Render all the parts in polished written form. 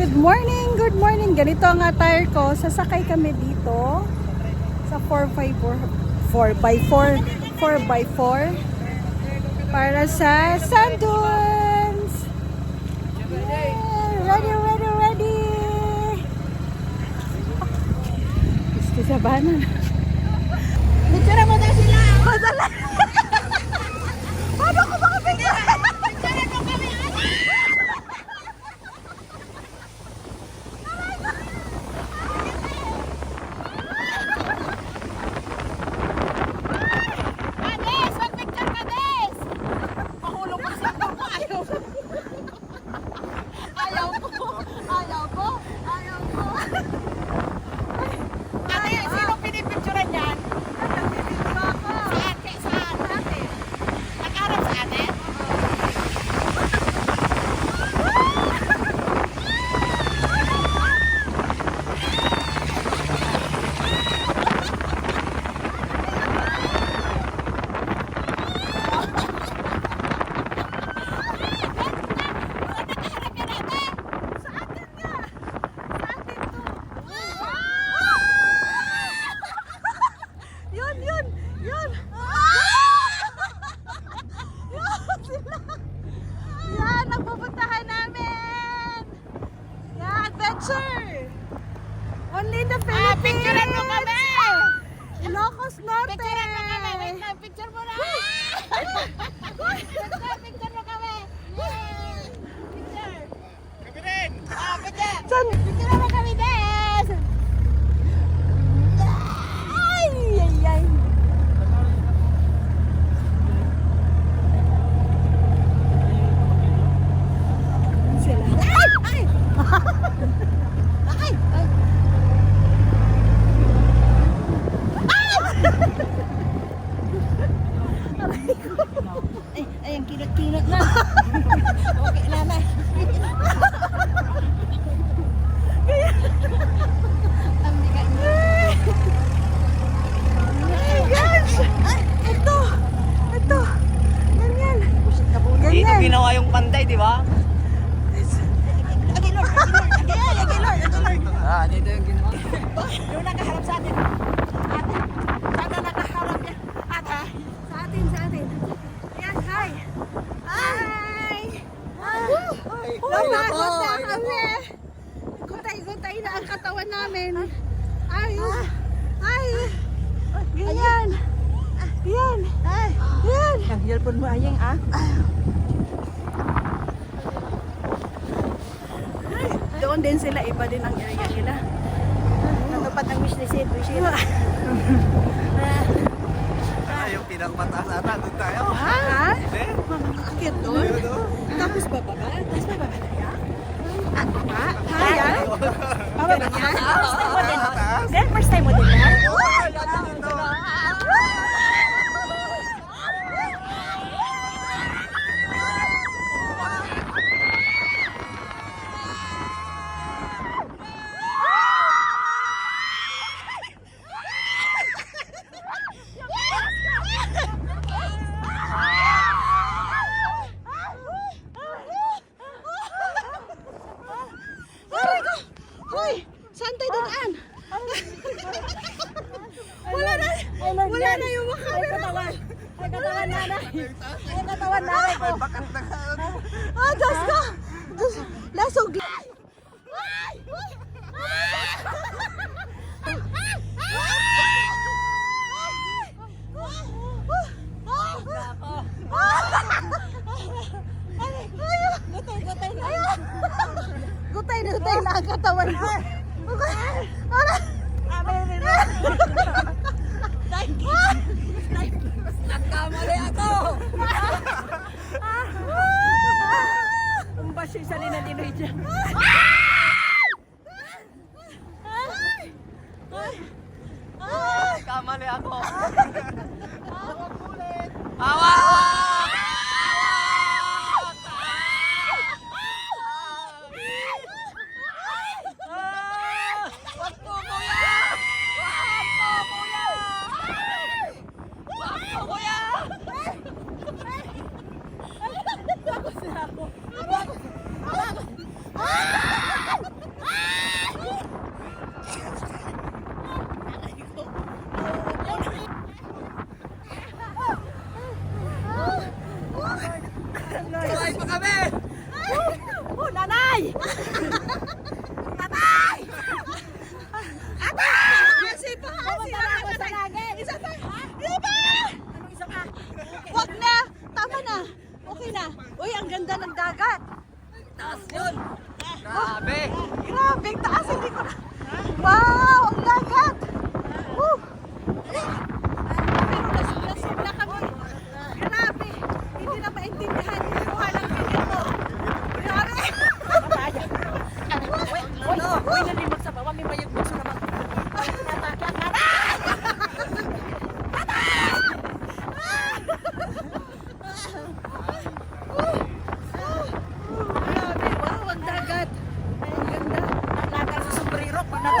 Good morning, good morning. Ganito ang attire ko. Sasakay kami dito sa 4x4 para sa sand dunes. Yeah, ready. Gusto sa banan. Picture mo daw sila. Madala. Paano ko makapicture? Picture mo kami. Kades, mag-picture Kades. Mahulog ko sa ako. Ayaw ko. Ate, sino pinipicturean yan? Saan? Nag-arap sa atin? Yun. Yan, nagpupuntahan namin. Yan, adventure. Only in the Philippines. Picturean mo kami! Ilocos Norte. Picturean mo kami! Wait lang, picture mo na! Picture mo kami! Yay! Picture! Kami din! Picture! San? Picture mo kami din! Ay. Sila. Ay, ang kinot-kinot na. Okay na na. Ang bigat niya. Gosh! Ito. Ganyan. Dito ginawa yung panday, di ba? Agilor. Dito yung ginawa. Yung nakaharap sa atin. Ate. Sana nakaharap niya. Ate. Sa atin. Yan, hi. Napagod na kami. Gutay na ang katawan namin. Ay. Ganyan. Yan. Ang hilpon mo ayeng Doon din sila, iba din ang area nila. Natupad ng wish list. Yung pinakmataas ata, doon tayo. Ha? Hindi? Makakakit doon? Tapos bababa? Tapos bababa na yan? Yan? Bababa na yan? First time mo din ba? Hoy! Saan tayo dadaan? Wala na yung mga camera. Ay, katawan nanay. Bakat na ka. Diyos ko! Lasog! Gutay na ang katawan ko. Nagkamali ako! Umbas yung isa na dinoy dyan. Kamali ako. Awa! Ah!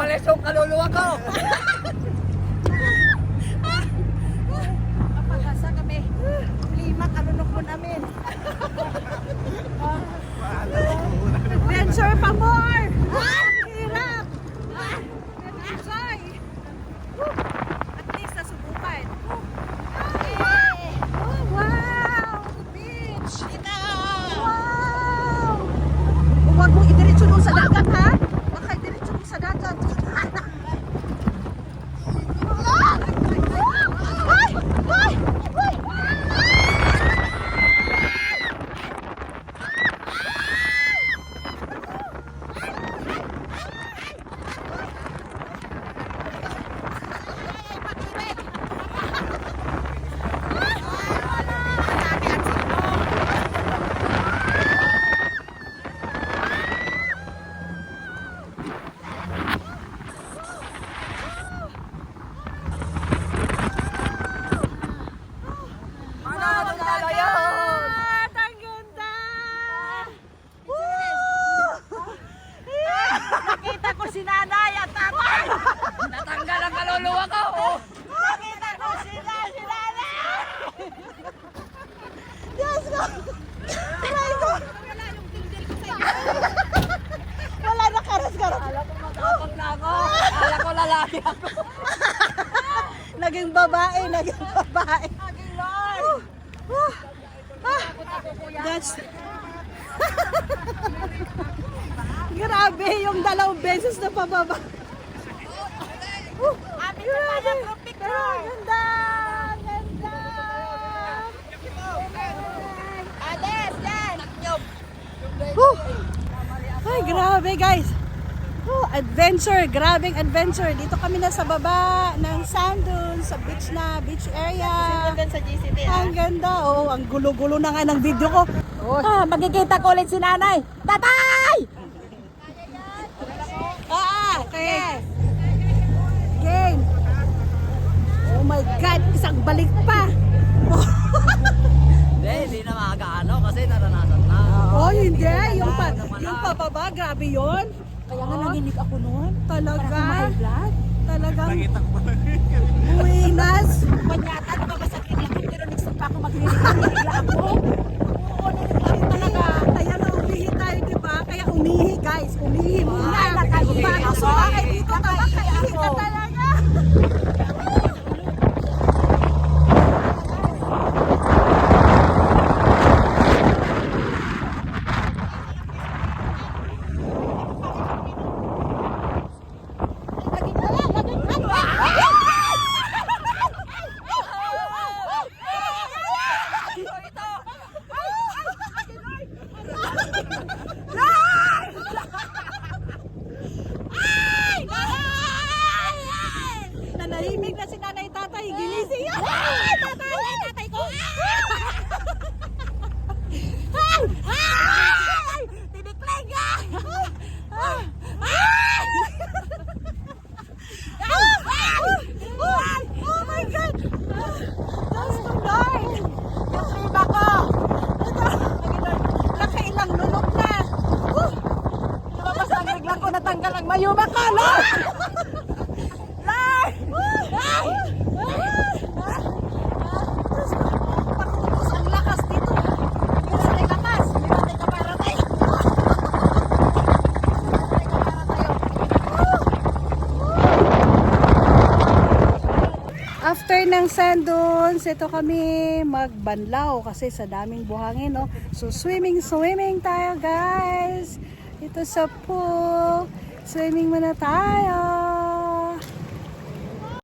Umalis yung kaluluwa ko. Kapag-asa kami. Lima, kalunok mo namin. Adventure pa more! Hirap! Enjoy! At least nasubukan. Oh, wow! Beach! Wow! Huwag mong idiretso doon sa dagat, ha? Baka idiretso doon sa dagat. Ay! Ay! Ay! Ang ganda! Nakita ko si nanay at tatay! Natanggal ang kaluluwa ko. Nakita ko si nanay! Diyos ko! Aray ko! Wala na karas-karas. Alam ko matapag na ako. Alam ko lalaki ako. Naging babae, naging babae. Naging Lord. That's... Grabe yung dalawang beses na pababa. Amin na pala group Pero picture. ang ganda! Ang ganda! Ales, yan. Ay, grabe guys! Adventure! Grabing adventure! Dito kami na sa baba ng sand dunes, sa beach area. Doon sa GCT. Ang ganda! Oh, ang gulo-gulo na nga ng video ko. Magkikita ko ulit si nanay. Tatay! Okay. Game. Oh my God! Isang balik pa! Hindi na makakaano kasi naranasan na. Oh, hindi. Yung pababa, grabe yun. Kaya nga nanginig ako noon. Talaga? Talagang buwinas. Panyata, di ba masakit lang ako, pero next time pa ako maglilig ako. Oo, talaga. Kaya na umihi tayo, di ba? Kaya umihi, guys. Umihi muna. Ay, nakahihi Bago ako. sumakay dito, Nakahihi makaihi ka ako. talaga. Nanahimik na si nanay tatay. Ginising yan. Tatay ko. Tinikling ka. Oh my God! That's too dark! Yung riba ko. Nakailang lunok na! Lumabas ang reglang ko, natanggal ang mayuma ko. Lord! Lord! Patubos ang lakas dito. Meron ay lakas. Meron ay kaparating. After ng sand dunes, ito kami magbanlaw kasi sa daming buhangin, no? So swimming tayo, guys. Ito sa pool. Swimming muna tayo.